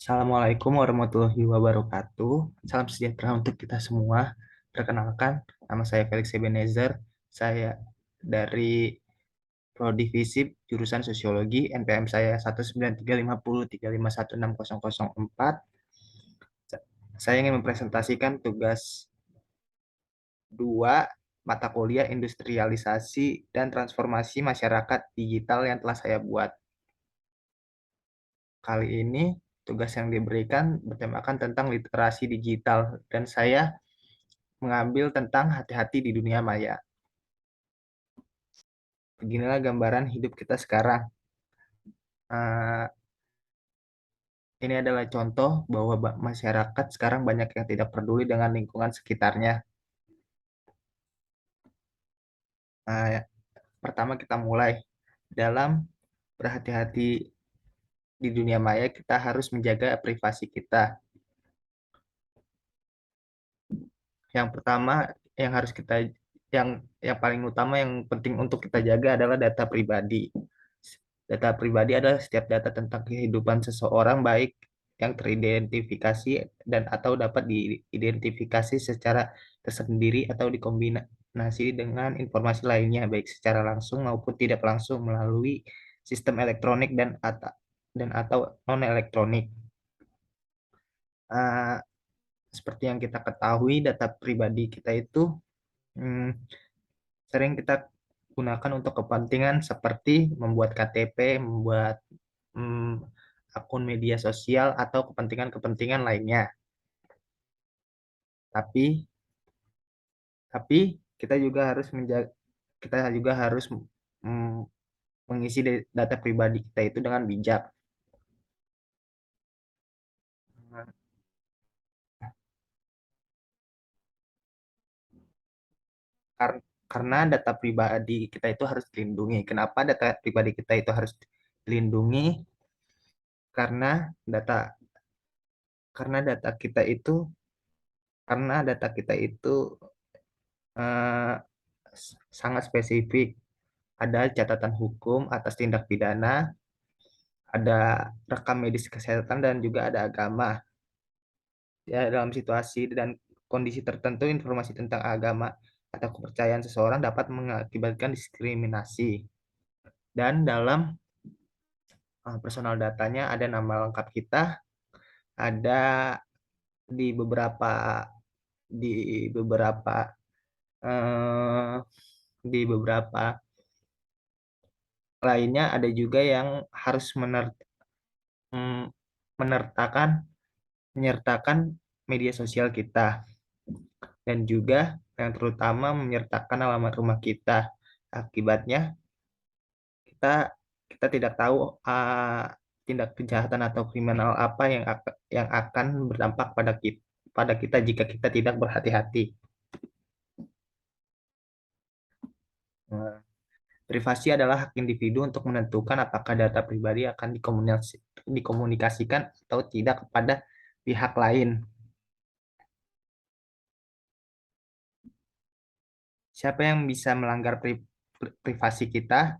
Assalamualaikum warahmatullahi wabarakatuh. Salam sejahtera untuk kita semua. Perkenalkan, nama saya Felix Ebenezer. Saya dari Prodi Visip jurusan Sosiologi. NPM saya 1935035160004. Saya ingin mempresentasikan tugas 2 mata kuliah Industrialisasi dan Transformasi Masyarakat Digital yang telah saya buat. Kali ini tugas yang diberikan bertemakan tentang literasi digital dan saya mengambil tentang hati-hati di dunia maya. Beginilah gambaran hidup kita sekarang. Eh, ini adalah contoh bahwa masyarakat sekarang banyak yang tidak peduli dengan lingkungan sekitarnya. Eh, Pertama kita mulai dalam berhati-hati di dunia maya, kita harus menjaga privasi kita. Yang pertama yang harus kita yang paling utama yang penting untuk kita jaga adalah data pribadi. Data pribadi adalah setiap data tentang kehidupan seseorang, baik yang teridentifikasi dan atau dapat diidentifikasi secara tersendiri atau dikombinasi dengan informasi lainnya, baik secara langsung maupun tidak langsung melalui sistem elektronik dan atau non elektronik. Seperti yang kita ketahui, data pribadi kita itu hmm, sering kita gunakan untuk kepentingan seperti membuat KTP, membuat hmm, akun media sosial atau kepentingan-kepentingan lainnya. Tapi tapi kita juga harus mm, mengisi data pribadi kita itu dengan bijak. Karena data pribadi kita itu harus dilindungi. Kenapa data pribadi kita itu harus dilindungi? Karena data karena data kita itu karena data kita itu eh, sangat spesifik. Ada catatan hukum atas tindak pidana, ada rekam medis kesehatan, dan juga ada agama. Ya, dalam situasi dan kondisi tertentu, informasi tentang agama atau kepercayaan seseorang dapat mengakibatkan diskriminasi. Dan dalam personal datanya ada nama lengkap kita, ada di beberapa di beberapa eh, di beberapa lainnya ada juga yang harus mm, menertakan menyertakan media sosial kita, dan juga yang terutama menyertakan alamat rumah kita. Akibatnya kita kita tidak tahu tindak kejahatan atau kriminal apa yang akan berdampak pada kita jika kita tidak berhati-hati. Nah, privasi adalah hak individu untuk menentukan apakah data pribadi akan dikomunikasikan atau tidak kepada pihak lain. Siapa yang bisa melanggar privasi kita?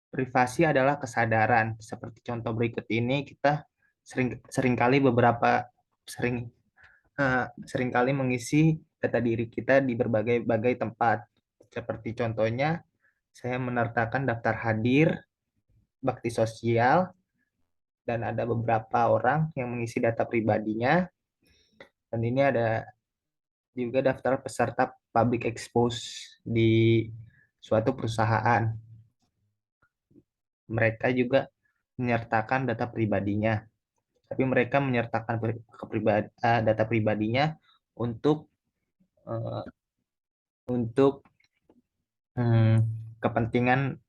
Privasi adalah kesadaran. Seperti contoh berikut ini, kita seringkali sering seringkali mengisi data diri kita di berbagai tempat. Seperti contohnya, saya menertakan daftar hadir, bakti sosial, dan ada beberapa orang yang mengisi data pribadinya. Dan ini ada juga daftar peserta public expose di suatu perusahaan. Mereka juga menyertakan data pribadinya, tapi mereka menyertakan data pribadinya untuk eh, untuk hmm, kepentingan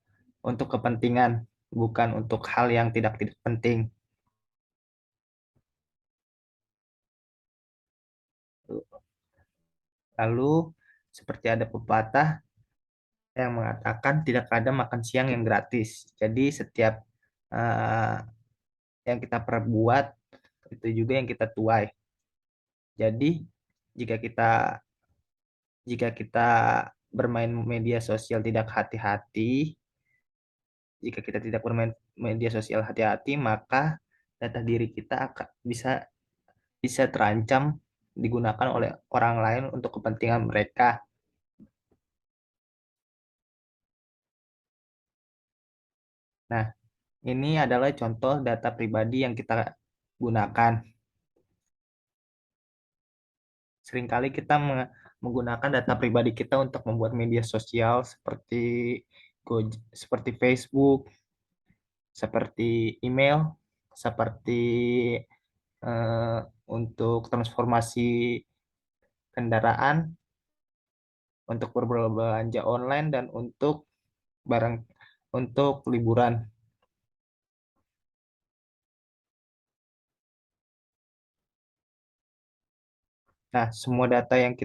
kepentingan, bukan untuk hal yang tidak tidak penting. Lalu seperti ada pepatah yang mengatakan tidak ada makan siang yang gratis. Jadi setiap eh, yang kita perbuat itu juga yang kita tuai. Jadi jika kita jika kita bermain media sosial tidak hati-hati, jika kita tidak bermain media sosial hati-hati, maka data diri kita akan bisa bisa terancam digunakan oleh orang lain untuk kepentingan mereka. Nah, ini adalah contoh data pribadi yang kita gunakan. Seringkali kita menggunakan data pribadi kita untuk membuat media sosial seperti seperti Facebook, seperti email, seperti eh, untuk transformasi kendaraan, untuk berbelanja online, dan untuk barang untuk liburan. Nah, semua data yang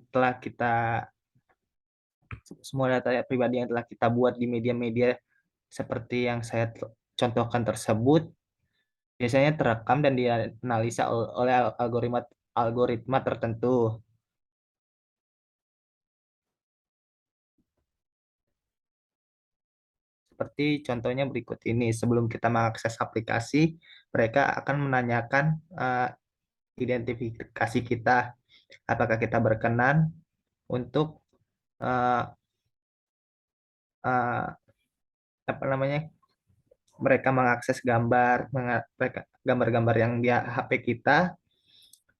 telah kita semua data pribadi yang telah kita buat di media-media seperti yang saya contohkan tersebut biasanya terekam dan dianalisa oleh algoritma algoritma tertentu. Seperti contohnya berikut ini, sebelum kita mengakses aplikasi, mereka akan menanyakan identifikasi kita, apakah kita berkenan untuk eh, eh, apa namanya, mereka mengakses gambar-gambar yang di HP kita,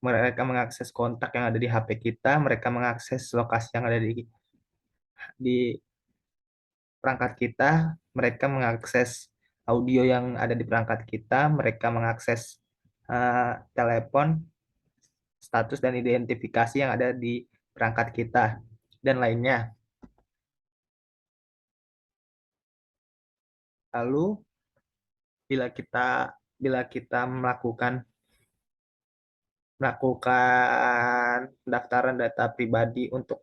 mereka mengakses kontak yang ada di HP kita, mereka mengakses lokasi yang ada di perangkat kita, mereka mengakses audio yang ada di perangkat kita, mereka mengakses telepon, status dan identifikasi yang ada di perangkat kita, dan lainnya. Lalu bila kita bila kita melakukan pendaftaran data pribadi untuk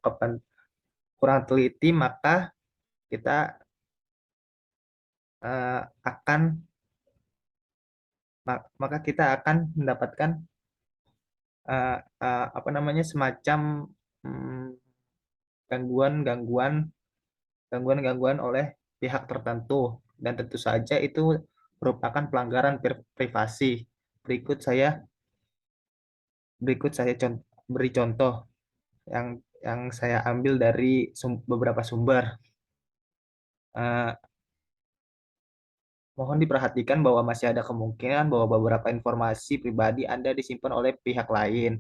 kurang teliti, maka kita akan maka kita akan mendapatkan eh, apa namanya, semacam mm, gangguan-gangguan gangguan-gangguan oleh pihak tertentu, dan tentu saja itu merupakan pelanggaran privasi. Berikut saya berikut saya beri contoh yang saya ambil dari beberapa sumber. Eh, Mohon diperhatikan bahwa masih ada kemungkinan bahwa beberapa informasi pribadi Anda disimpan oleh pihak lain,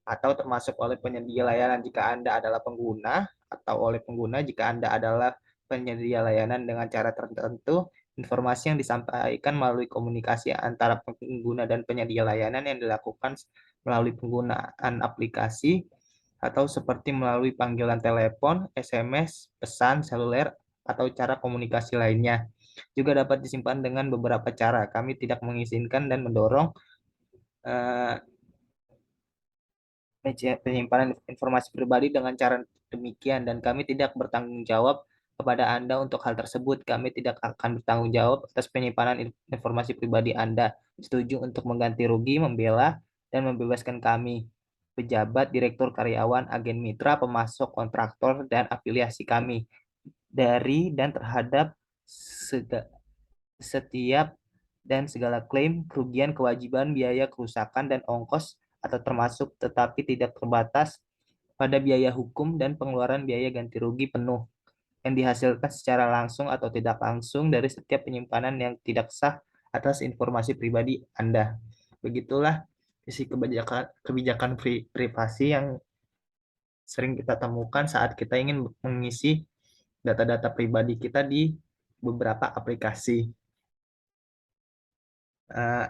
atau termasuk oleh penyedia layanan jika Anda adalah pengguna, atau oleh pengguna jika Anda adalah penyedia layanan. Dengan cara tertentu, informasi yang disampaikan melalui komunikasi antara pengguna dan penyedia layanan yang dilakukan melalui penggunaan aplikasi atau seperti melalui panggilan telepon, SMS, pesan seluler, atau cara komunikasi lainnya juga dapat disimpan dengan beberapa cara. Kami tidak mengizinkan dan mendorong uh, penyimpanan informasi pribadi dengan cara demikian, dan kami tidak bertanggung jawab kepada Anda untuk hal tersebut. Kami tidak akan bertanggung jawab atas penyimpanan informasi pribadi Anda. Setuju untuk mengganti rugi, membela, dan membebaskan kami, pejabat, direktur, karyawan, agen mitra, pemasok, kontraktor, dan afiliasi kami dari dan terhadap setiap dan segala klaim, kerugian, kewajiban, biaya, kerusakan, dan ongkos, atau termasuk tetapi tidak terbatas pada biaya hukum dan pengeluaran biaya ganti rugi penuh yang dihasilkan secara langsung atau tidak langsung dari setiap penyimpanan yang tidak sah atas informasi pribadi Anda. Begitulah isi kebijakan privasi yang sering kita temukan saat kita ingin mengisi data-data pribadi kita di beberapa aplikasi. Eh,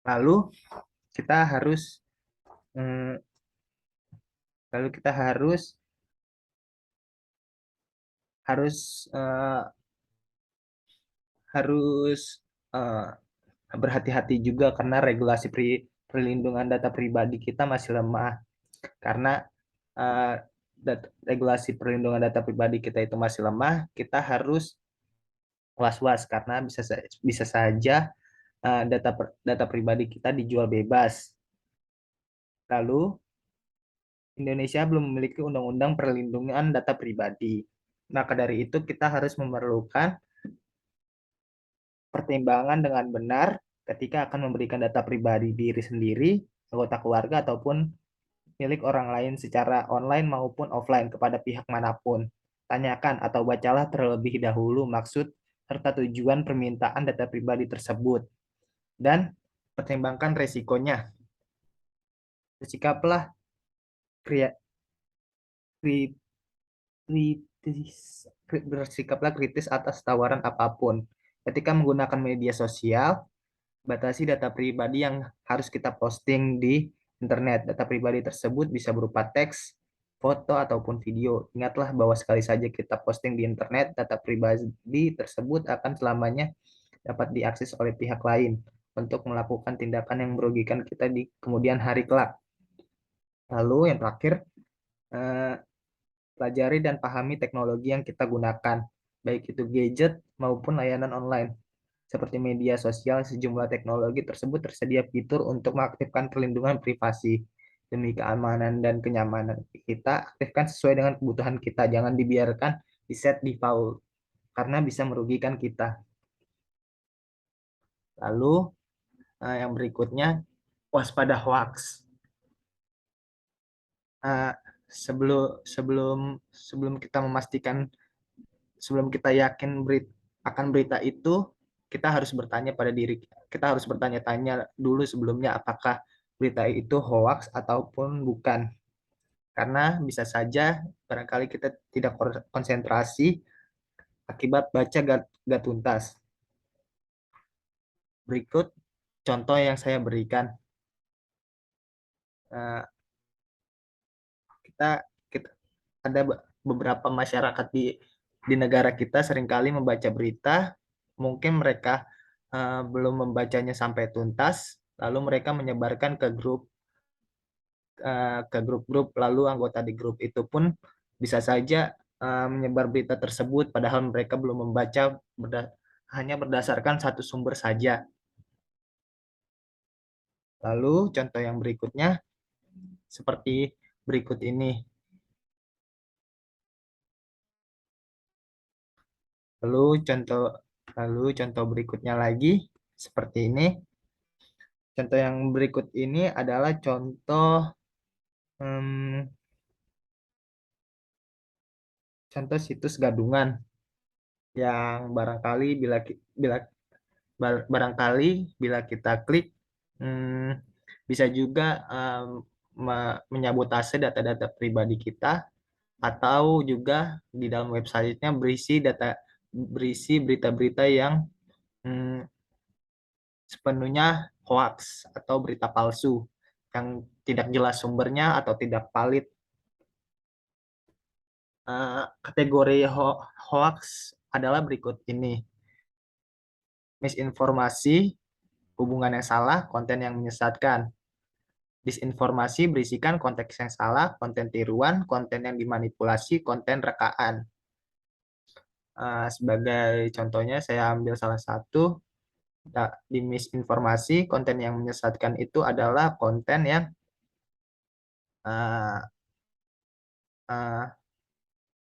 Lalu kita harus mm, lalu kita harus harus eh, berhati-hati juga karena regulasi perlindungan data pribadi kita masih lemah, karena eh, regulasi perlindungan data pribadi kita itu masih lemah. Kita harus was-was karena bisa saja data pribadi kita dijual bebas. Lalu Indonesia belum memiliki undang-undang perlindungan data pribadi. Maka dari itu kita harus memerlukan pertimbangan dengan benar ketika akan memberikan data pribadi diri sendiri, anggota keluarga, ataupun milik orang lain secara online maupun offline kepada pihak manapun. Tanyakan atau bacalah terlebih dahulu maksud serta tujuan permintaan data pribadi tersebut dan pertimbangkan resikonya. Bersikaplah kri- kri- bersikaplah kritis atas tawaran apapun. Ketika menggunakan media sosial, batasi data pribadi yang harus kita posting di internet. Data pribadi tersebut bisa berupa teks, foto, ataupun video. Ingatlah bahwa sekali saja kita posting di internet, data pribadi tersebut akan selamanya dapat diakses oleh pihak lain untuk melakukan tindakan yang merugikan kita di kemudian hari kelak. Lalu yang terakhir, eh, pelajari dan pahami teknologi yang kita gunakan, baik itu gadget maupun layanan online. Seperti media sosial, sejumlah teknologi tersebut tersedia fitur untuk mengaktifkan perlindungan privasi. Demi keamanan dan kenyamanan kita, aktifkan sesuai dengan kebutuhan kita. Jangan dibiarkan di set default, karena bisa merugikan kita. Lalu, yang berikutnya, waspada hoax. Eh, sebelum kita memastikan, sebelum kita yakin akan berita itu, kita harus bertanya pada diri kita harus bertanya-tanya dulu sebelumnya apakah berita itu hoax ataupun bukan. Karena bisa saja barangkali kita tidak konsentrasi akibat baca gak tuntas. Berikut contoh yang saya berikan. Eh, kita kita ada beberapa masyarakat di negara kita seringkali membaca berita, mungkin mereka belum membacanya sampai tuntas, lalu mereka menyebarkan ke grup-grup, lalu anggota di grup itu pun bisa saja menyebar berita tersebut, padahal mereka belum membaca, hanya berdasarkan satu sumber saja. Lalu contoh yang berikutnya seperti berikut ini. Lalu contoh Lalu contoh berikutnya lagi seperti ini. Contoh yang berikut ini adalah hmm, contoh situs gadungan yang bila barangkali bila kita klik, hmm, bisa juga menyabotase data-data pribadi kita, atau juga di dalam websitenya berisi berita-berita yang hmm, sepenuhnya hoax atau berita palsu yang tidak jelas sumbernya atau tidak valid. Kategori hoax adalah berikut ini: misinformasi, hubungan yang salah, konten yang menyesatkan. Disinformasi berisikan konteks yang salah, konten tiruan, konten yang dimanipulasi, konten rekaan. Sebagai contohnya, saya ambil salah satu. Di misinformasi, konten yang menyesatkan itu adalah konten yang uh, uh,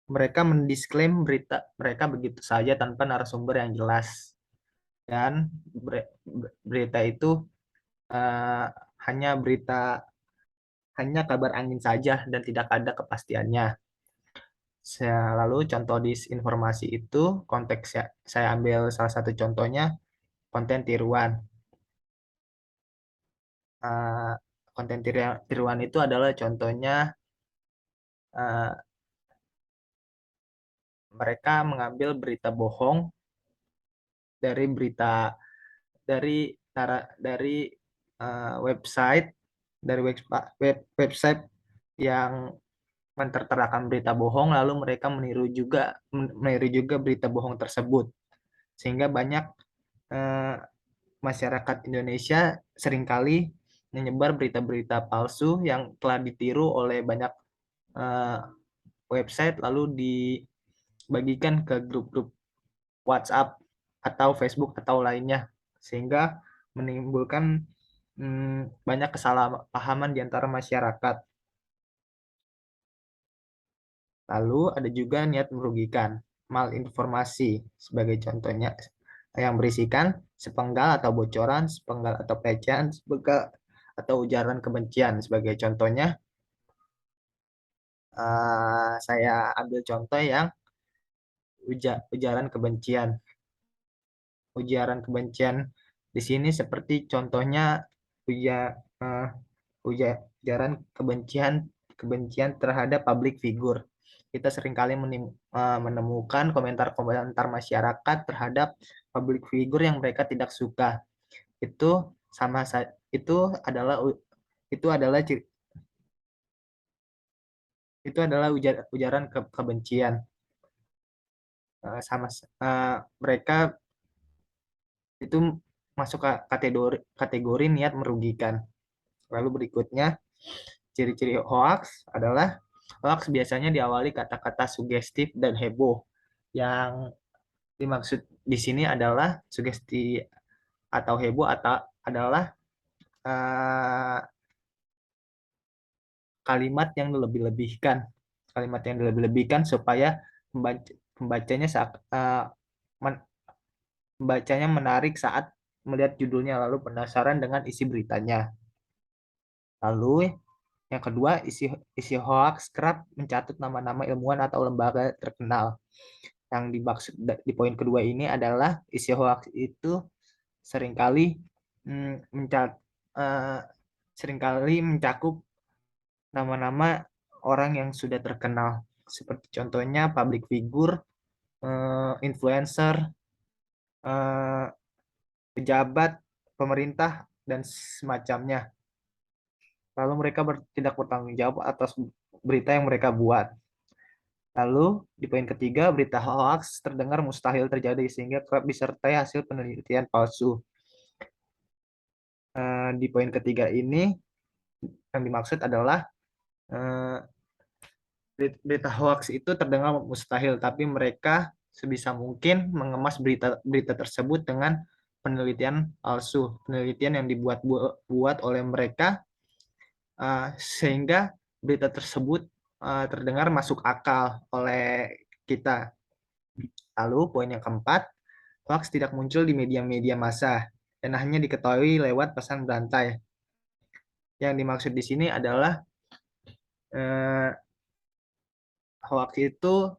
mereka mendisklaim berita mereka begitu saja tanpa narasumber yang jelas, dan berita itu uh, hanya hanya kabar angin saja dan tidak ada kepastiannya. Lalu contoh disinformasi itu konteksnya, saya ambil salah satu contohnya konten tiruan. Uh, Konten tiruan itu adalah contohnya, uh, mereka mengambil berita bohong dari berita dari dari website, website yang menterterakan berita bohong, lalu mereka meniru juga berita bohong tersebut, sehingga banyak eh, masyarakat Indonesia seringkali menyebar berita-berita palsu yang telah ditiru oleh banyak eh, website, lalu dibagikan ke grup-grup WhatsApp atau Facebook atau lainnya, sehingga menimbulkan banyak kesalahpahaman di antara masyarakat. Lalu ada juga niat merugikan, malinformasi sebagai contohnya. yang berisikan sepenggal atau bocoran, sepenggal atau pelecehan, sepenggal atau ujaran kebencian. Sebagai contohnya, saya ambil contoh yang ujaran kebencian. Ujaran kebencian di sini seperti contohnya uja, eh, ujaran kebencian kebencian terhadap public figure. Kita seringkali menemukan komentar-komentar masyarakat terhadap public figure yang mereka tidak suka. Itu sama saja itu adalah itu adalah itu adalah ujaran kebencian. Sama mereka itu masuk ke kategori niat merugikan. Lalu berikutnya, ciri-ciri hoax adalah hoax biasanya diawali kata-kata sugestif dan heboh. Yang dimaksud di sini adalah sugesti atau heboh atau adalah uh, kalimat yang dilebih-lebihkan. Kalimat yang dilebih-lebihkan supaya pembacanya membacanya menarik saat melihat judulnya lalu penasaran dengan isi beritanya. Lalu yang kedua, isi hoax kerap mencatut nama-nama ilmuwan atau lembaga terkenal. Yang dimaksud di poin kedua ini adalah isi hoax itu seringkali mencat, uh, seringkali mencakup nama-nama orang yang sudah terkenal. Seperti contohnya public figure, influencer, uh, pejabat, pemerintah, dan semacamnya. Lalu mereka tidak bertanggung jawab atas berita yang mereka buat. Lalu di poin ketiga, berita hoax terdengar mustahil terjadi sehingga kerap disertai hasil penelitian palsu. Di poin ketiga ini yang dimaksud adalah eh, berita hoax itu terdengar mustahil, tapi mereka sebisa mungkin mengemas berita tersebut dengan penelitian palsu, penelitian yang dibuat oleh mereka sehingga berita tersebut terdengar masuk akal oleh kita. Lalu poin yang keempat, hoax tidak muncul di media-media massa dan hanya diketahui lewat pesan berantai. Yang dimaksud di sini adalah eh, hoax itu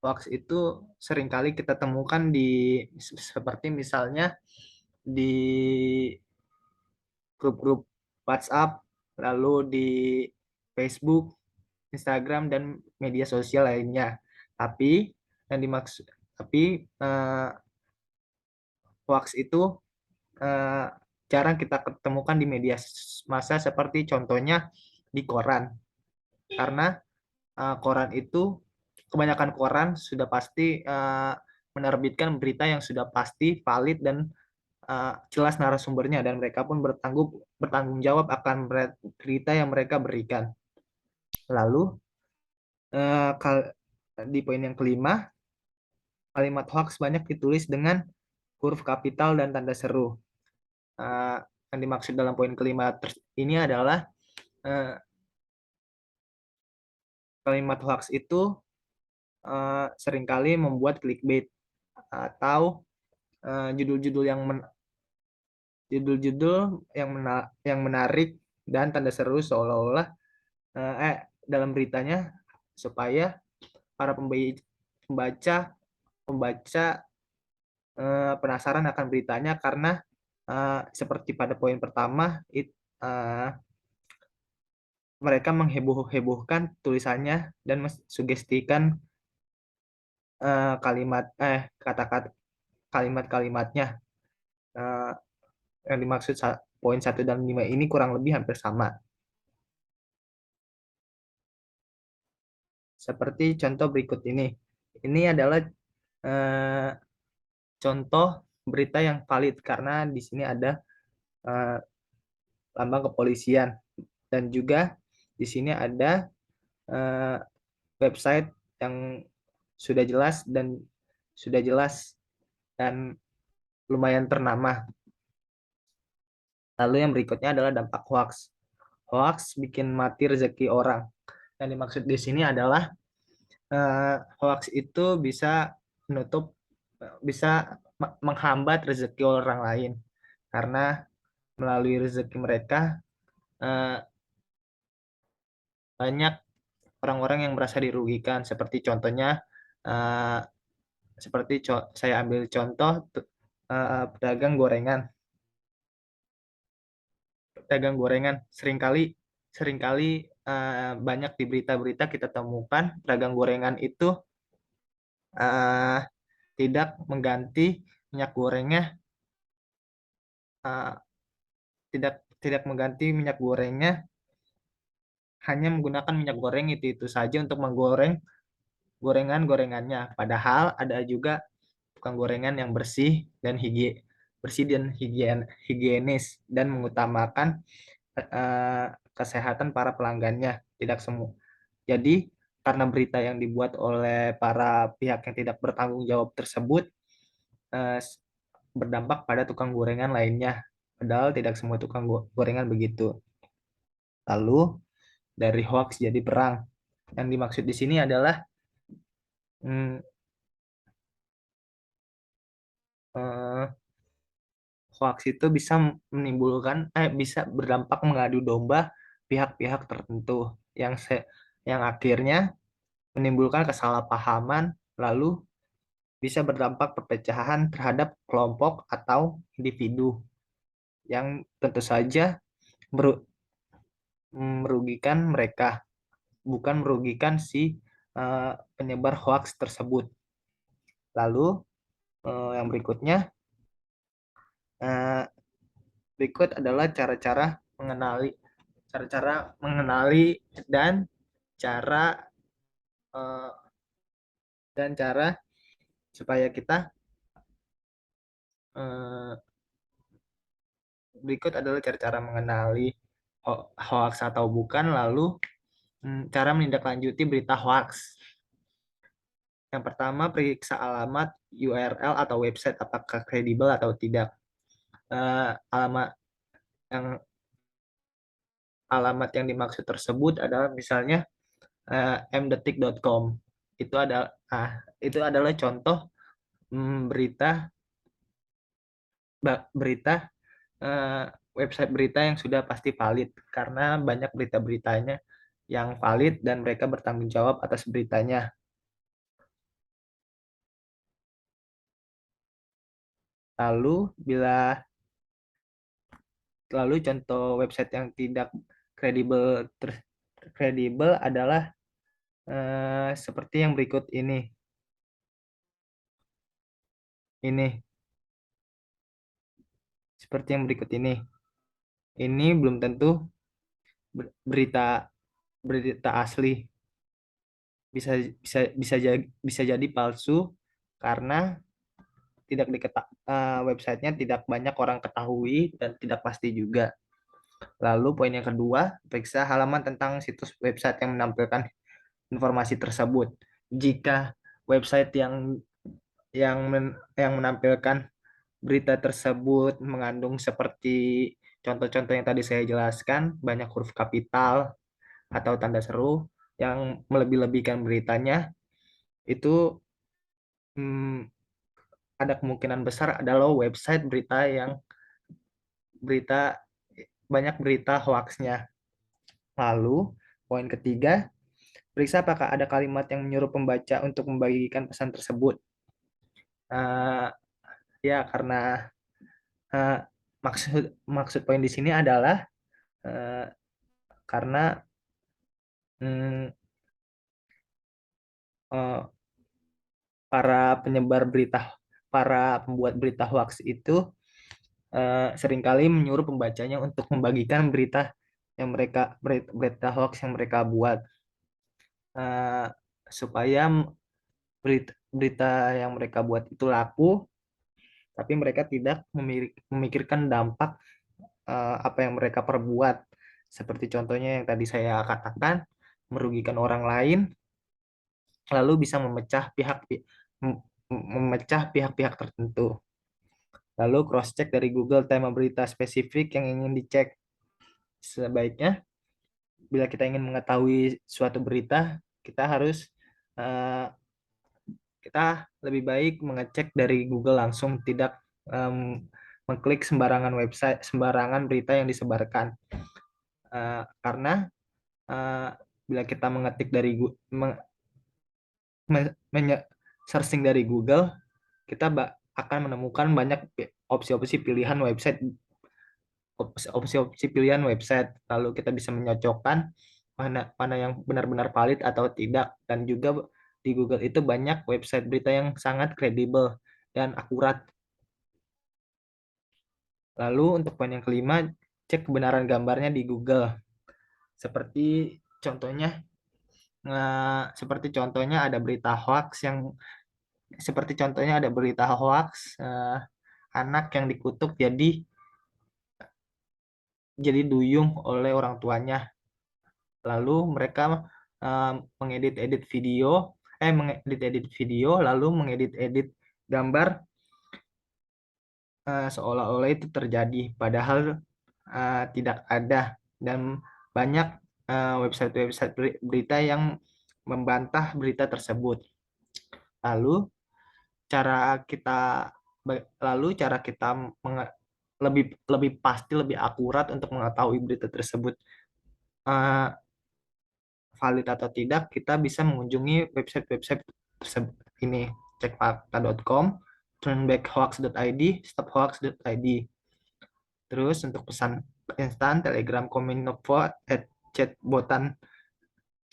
hoax itu seringkali kita temukan di seperti misalnya di grup-grup WhatsApp, lalu di Facebook, Instagram dan media sosial lainnya. Tapi yang dimaksud tapi hoax itu eh, jarang kita ketemukan di media massa seperti contohnya di koran. Karena koran itu kebanyakan koran sudah pasti menerbitkan berita yang sudah pasti valid dan jelas narasumbernya dan mereka pun bertanggung jawab akan berita yang mereka berikan. Lalu di poin yang kelima, kalimat hoax banyak ditulis dengan huruf kapital dan tanda seru. Yang dimaksud dalam poin kelima ini adalah kalimat hoax itu seringkali membuat clickbait atau judul-judul yang yang menarik dan tanda seru seolah-olah dalam beritanya supaya para pembaca pembaca penasaran akan beritanya karena seperti pada poin pertama mereka mengheboh-hebohkan tulisannya dan mensugestikan kata-kata kalimat-kalimatnya. Eh, yang dimaksud poin 1 dan 5 ini kurang lebih hampir sama. Seperti contoh berikut ini. Ini adalah eh, contoh berita yang valid karena di sini ada eh, lambang kepolisian dan juga di sini ada eh, website yang sudah jelas dan lumayan ternama. Lalu yang berikutnya adalah dampak hoax. Hoax bikin mati rezeki orang. Yang dimaksud di sini adalah hoax itu bisa menutup bisa menghambat rezeki orang lain karena melalui rezeki mereka eh, banyak orang-orang yang merasa dirugikan seperti contohnya eh, saya ambil contoh pedagang gorengan. Pedagang gorengan seringkali seringkali banyak di berita-berita kita temukan pedagang gorengan itu eh, tidak mengganti minyak gorengnya, eh, tidak tidak mengganti minyak gorengnya, hanya menggunakan minyak goreng itu saja untuk menggoreng gorengan-gorengannya. Padahal ada juga tukang gorengan yang bersih dan higienis dan mengutamakan eh, kesehatan para pelanggannya. Tidak semua. Jadi karena berita yang dibuat oleh para pihak yang tidak bertanggung jawab tersebut eh, berdampak pada tukang gorengan lainnya. Padahal tidak semua tukang gorengan begitu. Lalu dari hoax jadi perang. Yang dimaksud di sini adalah hmm, eh, hoax itu bisa berdampak mengadu domba pihak-pihak tertentu yang yang akhirnya menimbulkan kesalahpahaman lalu bisa berdampak perpecahan terhadap kelompok atau individu yang tentu saja merugikan mereka, bukan merugikan si penyebar hoax tersebut. Lalu yang eh, berikut adalah cara-cara mengenali dan cara eh, cara supaya kita eh, berikut adalah cara-cara mengenali hoax atau bukan, lalu cara menindaklanjuti berita hoax. Yang pertama, periksa alamat URL atau website apakah kredibel atau tidak. Alamat yang yang dimaksud tersebut adalah misalnya mdetik.com. Itu ada itu adalah contoh berita berita eh, website berita yang sudah pasti valid karena banyak berita-beritanya yang valid dan mereka bertanggung jawab atas beritanya. Lalu bila Lalu contoh website yang tidak kredibel kredibel adalah seperti yang berikut ini. Ini seperti yang berikut ini. Ini belum tentu berita berita asli. Bisa bisa jadi palsu karena websitenya tidak banyak orang ketahui dan tidak pasti juga. Lalu poin yang kedua, periksa halaman tentang situs website yang menampilkan informasi tersebut. Jika website yang menampilkan berita tersebut mengandung seperti contoh-contoh yang tadi saya jelaskan, banyak huruf kapital atau tanda seru yang melebih-lebihkan beritanya, itu hmm, ada kemungkinan besar adalah website berita banyak berita hoaxnya. Lalu, poin ketiga, periksa apakah ada kalimat yang menyuruh pembaca untuk membagikan pesan tersebut. Eh, ya, karena eh, maksud maksud poin di sini adalah eh, karena mm, eh, para penyebar berita, para pembuat berita hoax itu seringkali menyuruh pembacanya untuk membagikan berita hoax yang mereka buat eh, supaya berita yang mereka buat itu laku, tapi mereka tidak memikirkan dampak apa yang mereka perbuat. Seperti contohnya yang tadi saya katakan, merugikan orang lain, lalu bisa memecah pihak-pihak tertentu. Lalu cross-check dari Google tema berita spesifik yang ingin dicek. Sebaiknya, bila kita ingin mengetahui suatu berita, kita harus eh, Kita lebih baik mengecek dari Google langsung, tidak mengklik sembarangan website, sembarangan berita yang disebarkan. Karena eh, bila kita mengetik dari searching dari Google, kita akan menemukan banyak opsi-opsi pilihan website, opsi-opsi pilihan website. Lalu kita bisa menyocokkan mana mana yang benar-benar valid atau tidak. Dan juga di Google itu banyak website berita yang sangat kredibel dan akurat. Lalu untuk poin yang kelima, cek kebenaran gambarnya di Google. Seperti contohnya, seperti contohnya ada berita hoax yang seperti contohnya ada berita hoax anak yang dikutuk jadi duyung oleh orang tuanya. Lalu mereka mengedit-edit video, mengedit-edit video, lalu mengedit-edit gambar seolah-olah itu terjadi, padahal tidak ada. Dan banyak website-website berita yang membantah berita tersebut. Lalu cara kita lalu cara kita lebih lebih pasti, lebih akurat untuk mengetahui berita tersebut eh, valid atau tidak, kita bisa mengunjungi website-website tersebut ini: cekfakta.com, turnbackhoax.id, stophoax.id. Terus untuk pesan instan, Telegram Kominfo, chatbotan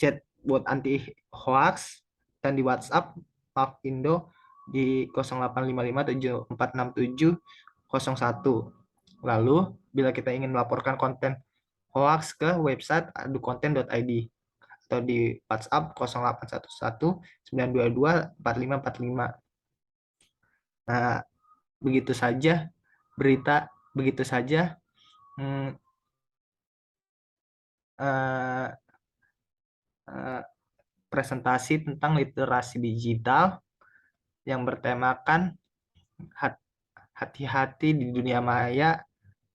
chatbot anti hoax, dan di WhatsApp Indo di 0855 7467 01. Lalu bila kita ingin melaporkan konten hoax ke website adukonten.id, atau di WhatsApp 0811 922 4545. Nah, begitu saja berita, begitu saja hmm, eh, eh, presentasi tentang literasi digital yang bertemakan hati-hati di dunia maya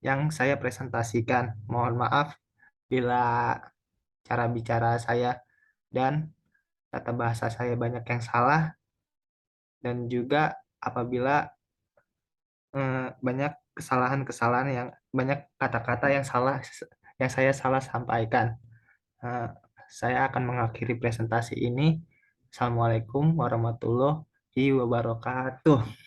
yang saya presentasikan. Mohon maaf bila cara bicara saya dan tata bahasa saya banyak yang salah, dan juga apabila banyak kesalahan-kesalahan, yang banyak kata-kata yang salah yang saya salah sampaikan. Eh, saya akan mengakhiri presentasi ini. Assalamualaikum warahmatullahi wabarakatuh.